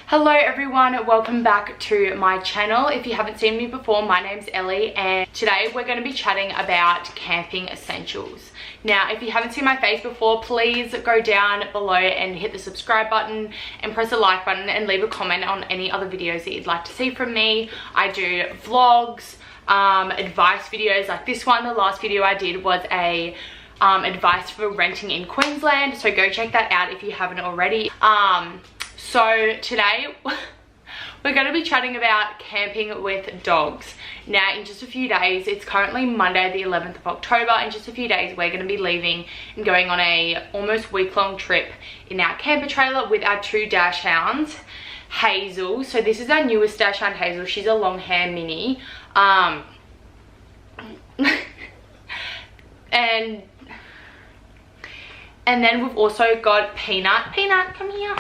Hello everyone, welcome back to my channel. If you haven't seen me before, my name's Ellie and today we're going to be chatting about camping essentials. Now, if you haven't seen my face before, please go down below and hit the subscribe button and press the like button and leave a comment on any other videos that you'd like to see from me. I do vlogs, advice videos like this one. The last video I did was a advice for renting in Queensland, so go check that out if you haven't already. So today we're going to be chatting about camping with dogs. Now, in just a few days, it's currently Monday the 11th of October. In just a few days we're going to be leaving and going on a almost week-long trip in our camper trailer with our two dash hounds, Hazel. So this is our newest dash hound, Hazel. She's a long hair mini, and then we've also got Peanut. Peanut, come here.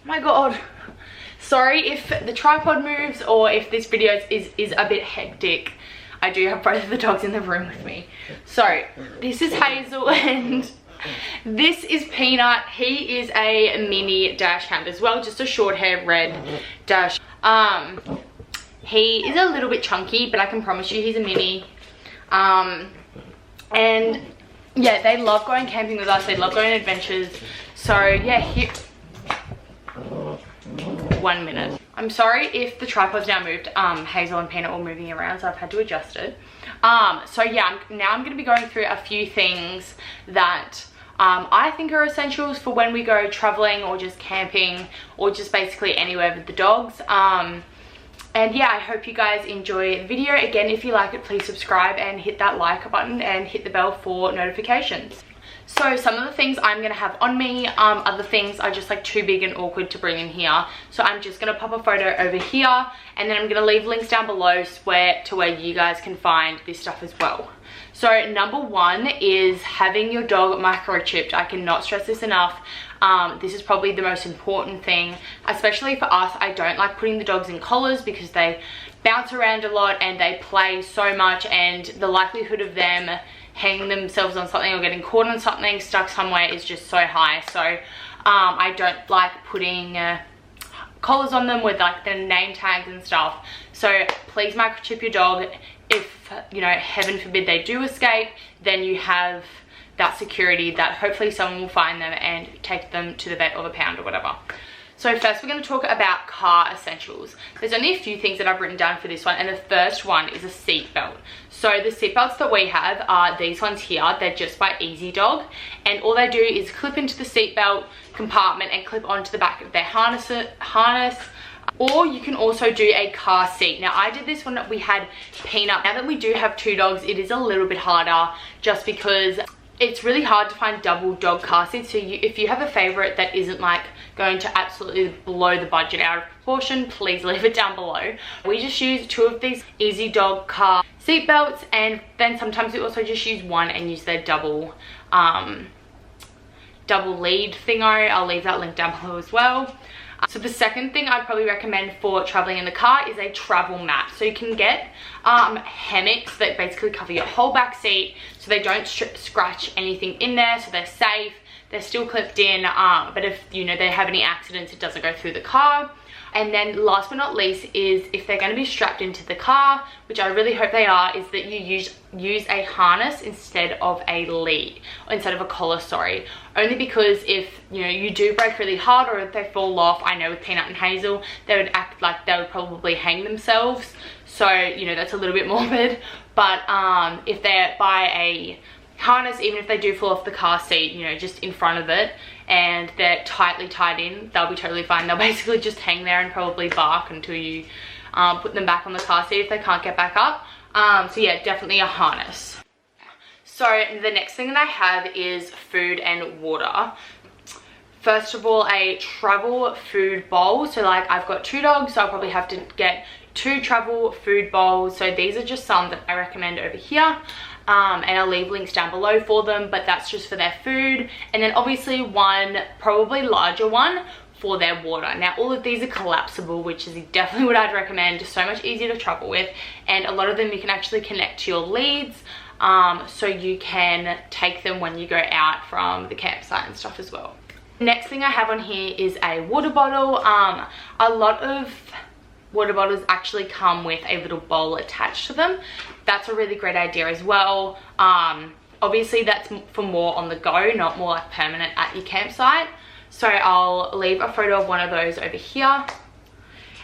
My god, sorry if the tripod moves or if this video is a bit hectic. I do have both of the dogs in the room with me. So this is Hazel and this is Peanut. He is a mini dash hound as well, just a short hair red dash. He is a little bit chunky, but I can promise you he's a mini. And yeah, they love going camping with us. They love going on adventures. So yeah, here. 1 minute. I'm sorry if the tripod's now moved. Hazel and Peanut were moving around, so I've had to adjust it. So yeah, now I'm going to be going through a few things that I think are essentials for when we go traveling or just camping or just basically anywhere with the dogs. And yeah, I hope you guys enjoy the video. Again, if you like it, please subscribe and hit that like button and hit the bell for notifications. So some of the things I'm going to have on me, other things are just like too big and awkward to bring in here. So I'm just going to pop a photo over here and then I'm going to leave links down below to where you guys can find this stuff as well. So number one is having your dog microchipped. I cannot stress this enough. This is probably the most important thing, especially for us. I don't like putting the dogs in collars because they bounce around a lot and they play so much, and the likelihood of them hanging themselves on something or getting caught on something stuck somewhere is just so high. So I don't like putting collars on them with like the name tags and stuff. So please microchip your dog. If, you know, heaven forbid they do escape, then you have that security that hopefully someone will find them and take them to the vet or the pound or whatever. So first we're going to talk about car essentials. There's only a few things that I've written down for this one, and the first one is a seat belt. So the seat belts that we have are these ones here. They're just by Easy Dog, and all they do is clip into the seat belt compartment and clip onto the back of their harness. Or you can also do a car seat. Now I did this when we had Peanut. Now that we do have two dogs, it is a little bit harder just because it's really hard to find double dog car seats. So if you have a favorite that isn't like going to absolutely blow the budget out of proportion, please leave it down below. We just use two of these Easy Dog car seat belts, and then sometimes we also just use one and use their double lead thingo. I'll leave that link down below as well. So the second thing I'd probably recommend for traveling in the car is a travel mat. So you can get hammocks that basically cover your whole back seat so they don't scratch anything in there, so they're safe. They're still clipped in, but if, you know, they have any accidents, it doesn't go through the car. And then last but not least is if they're going to be strapped into the car, which I really hope they are, is that you use a harness instead of a lead, instead of a collar, sorry. Only because if, you know, you do break really hard or if they fall off, I know with Peanut and Hazel, they would act like they would probably hang themselves. So, you know, that's a little bit morbid. But if they're by a harness, even if they do fall off the car seat, you know, just in front of it, and they're tightly tied in, they'll be totally fine. They'll basically just hang there and probably bark until you put them back on the car seat if they can't get back up. So yeah, definitely a harness. So the next thing that I have is food and water. First of all, a travel food bowl. So like I've got two dogs, so I'll probably have to get two travel food bowls. So these are just some that I recommend over here. And I'll leave links down below for them, but that's just for their food. And then obviously one, probably larger one, for their water. Now all of these are collapsible, which is definitely what I'd recommend. So much easier to travel with, and a lot of them you can actually connect to your leads, so you can take them when you go out from the campsite and stuff as well. Next thing I have on here is a water bottle. A lot of water bottles actually come with a little bowl attached to them. That's a really great idea as well. Obviously that's for more on the go, not more like permanent at your campsite. So I'll leave a photo of one of those over here.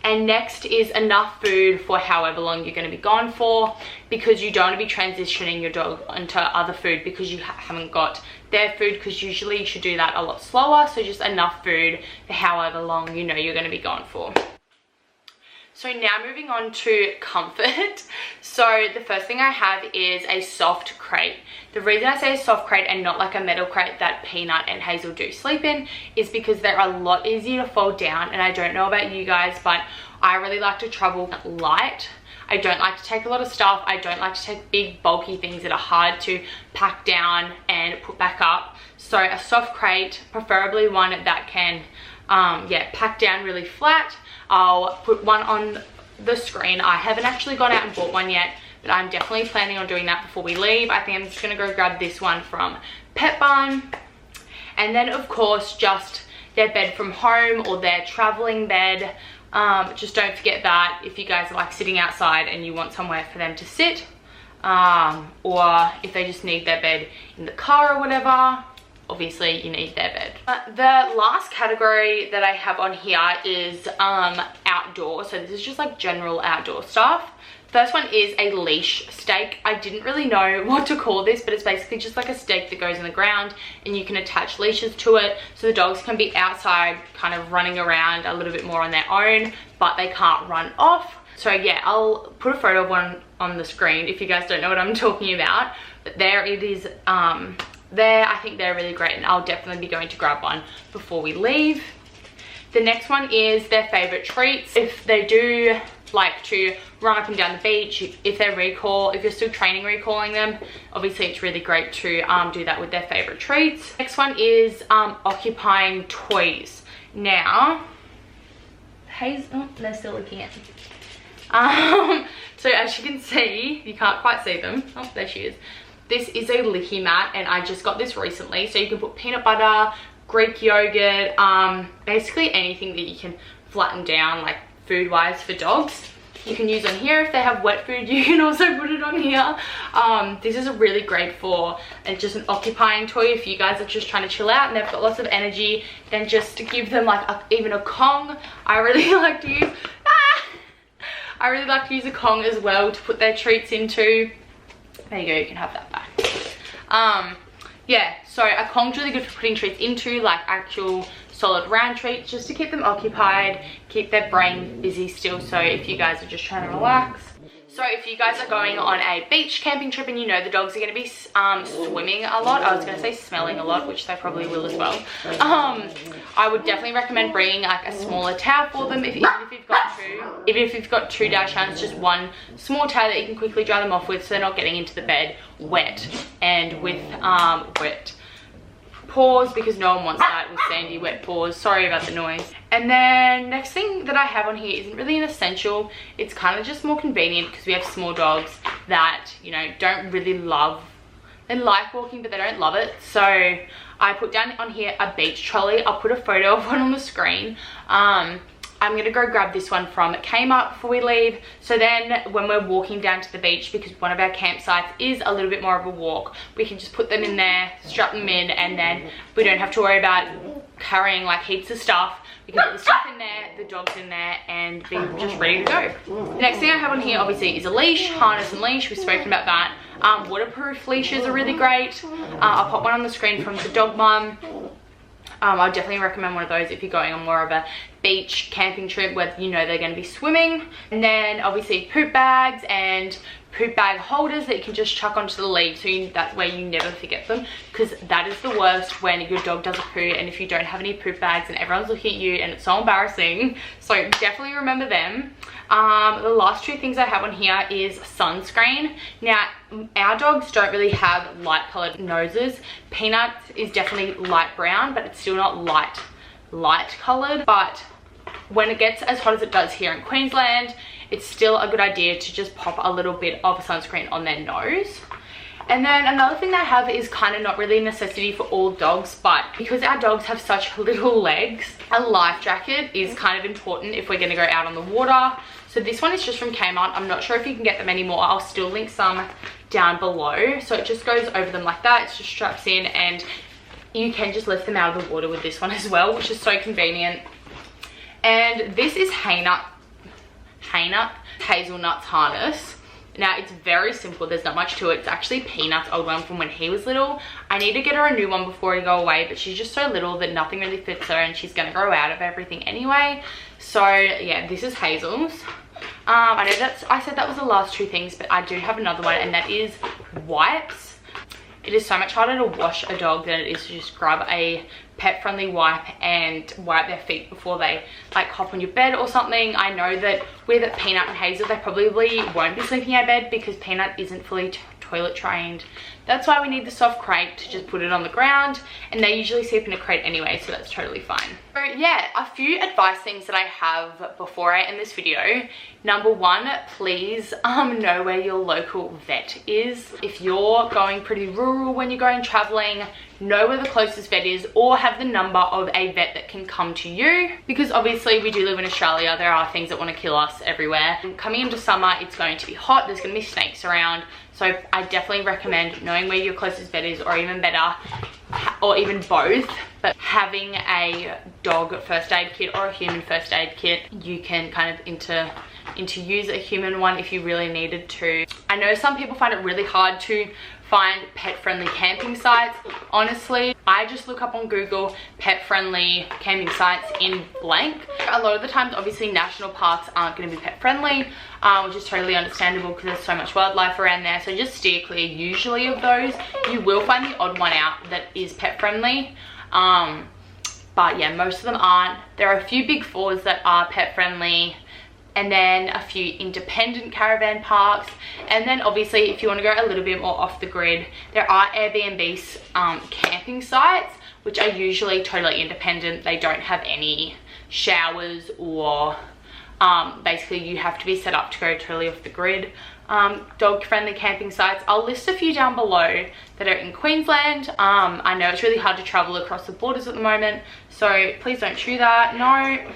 And next is enough food for however long you're going to be gone for, because you don't want to be transitioning your dog into other food because you haven't got their food, because usually you should do that a lot slower. So just enough food for however long you know you're going to be gone for. So now moving on to comfort. So the first thing I have is a soft crate. The reason I say a soft crate and not like a metal crate that Peanut and Hazel do sleep in is because they're a lot easier to fold down. And I don't know about you guys, but I really like to travel light. I don't like to take a lot of stuff. I don't like to take big bulky things that are hard to pack down and put back up. So a soft crate, preferably one that can pack down really flat. I'll put one on the screen. I haven't actually gone out and bought one yet, but I'm definitely planning on doing that before we leave. I think I'm just gonna go grab this one from Pet Barn. And then of course just their bed from home or their traveling bed. Just don't forget that if you guys are like sitting outside and you want somewhere for them to sit, or if they just need their bed in the car or whatever, obviously you need their bed. The last category that I have on here is outdoor. So this is just like general outdoor stuff. First one is a leash stake. I didn't really know what to call this, but it's basically just like a stake that goes in the ground and you can attach leashes to it, so the dogs can be outside kind of running around a little bit more on their own, but they can't run off. So yeah, I'll put a photo of one on the screen if you guys don't know what I'm talking about. But there it is. I think they're really great, and I'll definitely be going to grab one before we leave. The next one is their favorite treats. If they do like to run up and down the beach, if you're still training recalling them, obviously it's really great to do that with their favorite treats. Next one is occupying toys. Now they're still looking at me. So as you can see, you can't quite see them. Oh, there she is. This is a licky mat, and I just got this recently. So you can put peanut butter, Greek yogurt, basically anything that you can flatten down like food wise for dogs. You can use on here if they have wet food. You can also put it on here. This is really great for just an occupying toy. If you guys are just trying to chill out and they've got lots of energy, then just to give them like even a Kong. I really like to use I really like to use a Kong as well to put their treats into. There you go, you can have that back. Yeah, so a Kong's really good for putting treats into, like actual solid round treats, just to keep them occupied, keep their brain busy still. So if you guys are just trying to relax. So if you guys are going on a beach camping trip and you know the dogs are going to be swimming a lot, I was going to say smelling a lot, which they probably will as well, I would definitely recommend bringing like a smaller towel for them. Even if you've got two Dachshunds, just one small towel that you can quickly dry them off with, so they're not getting into the bed wet and with wet paws, because no one wants that with sandy wet paws. Sorry about the noise. And then next thing that I have on here isn't really an essential. It's kind of just more convenient because we have small dogs that, you know, don't really love, they like walking but they don't love it. So I put down on here a beach trolley. I'll put a photo of one on the screen. I'm gonna go grab this one from Kmart before we leave. So then when we're walking down to the beach, because one of our campsites is a little bit more of a walk, we can just put them in there, strap them in, and then we don't have to worry about carrying like heaps of stuff. We can put the stuff in there, the dog's in there, and be just ready to go. The next thing I have on here obviously is a leash, harness and leash. We've spoken about that. Waterproof leashes are really great. I'll pop one on the screen from the Dog Mum. I'll definitely recommend one of those if you're going on more of a beach camping trip where you know they're going to be swimming. And then obviously poop bags and poop bag holders that you can just chuck onto the lead, so that way you never forget them, because that is the worst when your dog does a poo and if you don't have any poop bags and everyone's looking at you and it's so embarrassing. So definitely remember them. The last two things I have on here is sunscreen. Now our dogs don't really have light colored noses. Peanut is definitely light brown, but it's still not light colored. But when it gets as hot as it does here in Queensland, it's still a good idea to just pop a little bit of sunscreen on their nose. And then another thing that I have is kind of not really a necessity for all dogs, but because our dogs have such little legs, a life jacket is kind of important if we're going to go out on the water. So this one is just from Kmart. I'm not sure if you can get them anymore. I'll still link some down below. So it just goes over them like that. It's just straps in, and you can just lift them out of the water with this one as well, which is so convenient. And this is Hazelnut's harness. Now it's very simple, there's not much to it. It's actually Peanut's old one from when he was little. I need to get her a new one before I go away, but she's just so little that nothing really fits her, and she's gonna grow out of everything anyway. So yeah, this is Hazel's. I know I said that was the last two things, but I do have another one, and that is wipes. It is so much harder to wash a dog than it is to just grab a pet-friendly wipe and wipe their feet before they like hop on your bed or something. I know that with Peanut and Hazel, they probably won't be sleeping in bed because Peanut isn't fully toilet trained. That's why we need the soft crate to just put it on the ground, and they usually sleep in a crate anyway, so that's totally fine. So yeah, a few advice things that I have before I end this video. Number one, please know where your local vet is. If you're going pretty rural when you're going traveling, know where the closest vet is, or have the number of a vet that can come to you, because obviously we do live in Australia. There are things that want to kill us everywhere. Coming into summer, it's going to be hot, there's going to be snakes around, so I definitely recommend knowing where your closest vet is, or even better, or even both, but having a dog first aid kit or a human first aid kit. You can kind of use a human one if you really needed to. I know some people find it really hard to find pet-friendly camping sites. Honestly, I just look up on Google pet-friendly camping sites in blank. A lot of the times, obviously, national parks aren't going to be pet-friendly, which is totally understandable because there's so much wildlife around there. So just steer clear usually of those. You will find the odd one out that is pet-friendly. But yeah, most of them aren't. There are a few big fours that are pet-friendly, and then a few independent caravan parks. And then obviously if you want to go a little bit more off the grid, there are Airbnb's camping sites, which are usually totally independent. They don't have any showers, or basically you have to be set up to go totally off the grid. Dog friendly camping sites, I'll list a few down below that are in Queensland. I know it's really hard to travel across the borders at the moment, so please don't do that. No,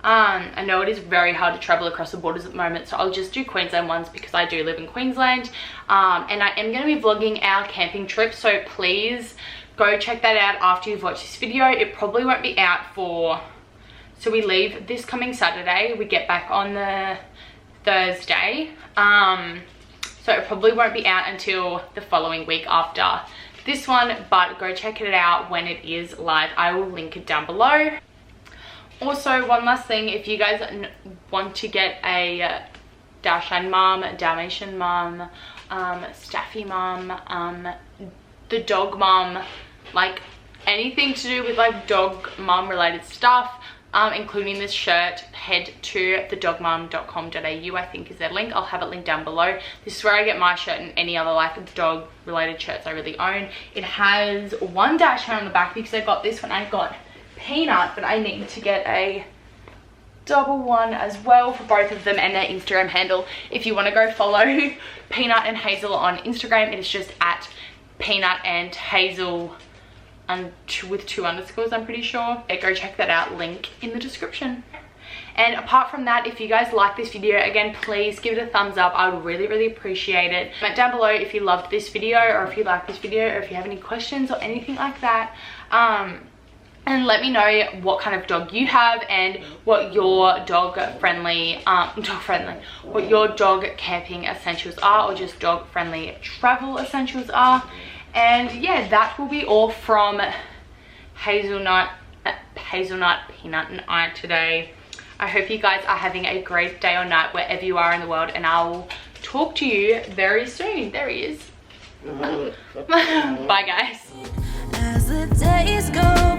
I know it is very hard to travel across the borders at the moment, so I'll just do Queensland ones because I do live in Queensland. And I am going to be vlogging our camping trip, so please go check that out after you've watched this video. It probably won't be out for, so we leave this coming Saturday, we get back on the Thursday, so it probably won't be out until the following week after this one, but go check it out when it is live. I will link it down below. Also, one last thing, if you guys want to get a Dachshund mum, Dalmatian mum, Staffy mum, the dog mum, like anything to do with like dog mum related stuff, including this shirt, head to thedogmum.com.au, I think is their link. I'll have it linked down below. This is where I get my shirt and any other like dog related shirts I really own. It has one Dachshund on the back because I got this when I got Peanut, but I need to get a double one as well for both of them, and their Instagram handle. If you want to go follow Peanut and Hazel on Instagram, it is just at Peanut and Hazel with 2 underscores, I'm pretty sure. Go check that out, link in the description. And apart from that, if you guys like this video, again, please give it a thumbs up. I would really appreciate it. Comment down below if you loved this video, or if you like this video, or if you have any questions or anything like that. And let me know what kind of dog you have and what your dog friendly what your dog camping essentials are, or just dog friendly travel essentials are. And yeah, that will be all from Hazelnut, Peanut and I today. I hope you guys are having a great day or night wherever you are in the world, and I will talk to you very soon. There he is. Bye guys. As the days go